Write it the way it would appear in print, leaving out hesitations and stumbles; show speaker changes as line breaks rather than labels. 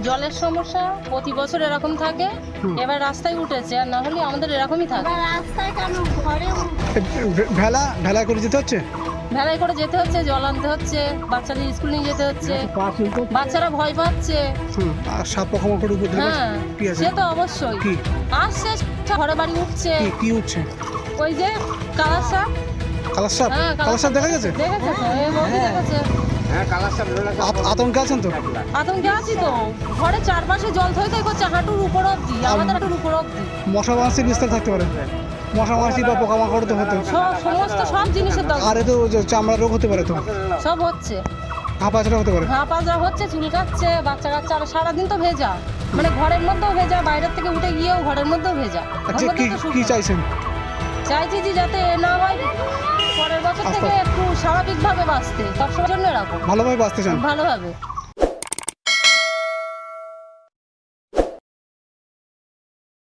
জলের সমস্যা প্রতি বছর এরকম থাকে, এবার রাস্তায় উঠেছে, আর না হলে আমাদের এরকমই থাকে।
রাস্তায় কেন ঘরে
ভেলা করে যেতে হচ্ছে।
ভেলায় করে যেতে হচ্ছে, জল আনতে হচ্ছে, বাচ্চাদের স্কুল নিয়ে যেতে হচ্ছে, বাচ্চারা ভয় পাচ্ছে।
আর সাপ পোকামাকড় উপদ্রব
হ্যাঁ,
কি আছে?
সে তো অবশ্যই
কি
আসছে, ঘরে বাড়ি উঠছে।
কি উঠছে?
ওই যে কালার সাপ।
কালার সাপ।
হ্যাঁ,
কালার সাপ দেখা গেছে?
দেখেছে তো, এই বৌদি দেখেছে।
আতঙ্কে আছেন তো?
আতঙ্কে আছি তো, ঘরে চারপাশে জল থই থই করছে, হাঁটুর উপর অব্দি, আমাদের হাঁটুর উপর অব্দি।
মশা মাছির বিস্তার থাকতে পারে। মশা মাছি বা পোকামাকড় তো হতে।
সব জিনিসের দরকার।
আর এ তো চামড়ার রোগ হতে পারে তো,
সব হচ্ছে,
হাঁপাচড়া হতে পারে।
ঘা পাজরা হচ্ছে, চুলকাচ্ছে, বাচ্চা কাচ্চা, আর সারাদিন তো ভেজা, মানে ঘরের মধ্যেও ভেজা, বাইরের থেকে উঠে গিয়েও ঘরের মধ্যেও ভেজা।
আচ্ছা,
ঘরের
কি
মধ্যে তো
কি
শুকনো।
চাইছেন?
চাইছি যে যাতে এ না হয়, পরের বছর থেকে একটু স্বাভাবিকভাবে বাঁচতে, সবসময়ের জন্য এরকম
ভালোভাবে বাঁচতে চান?
ভালোভাবে।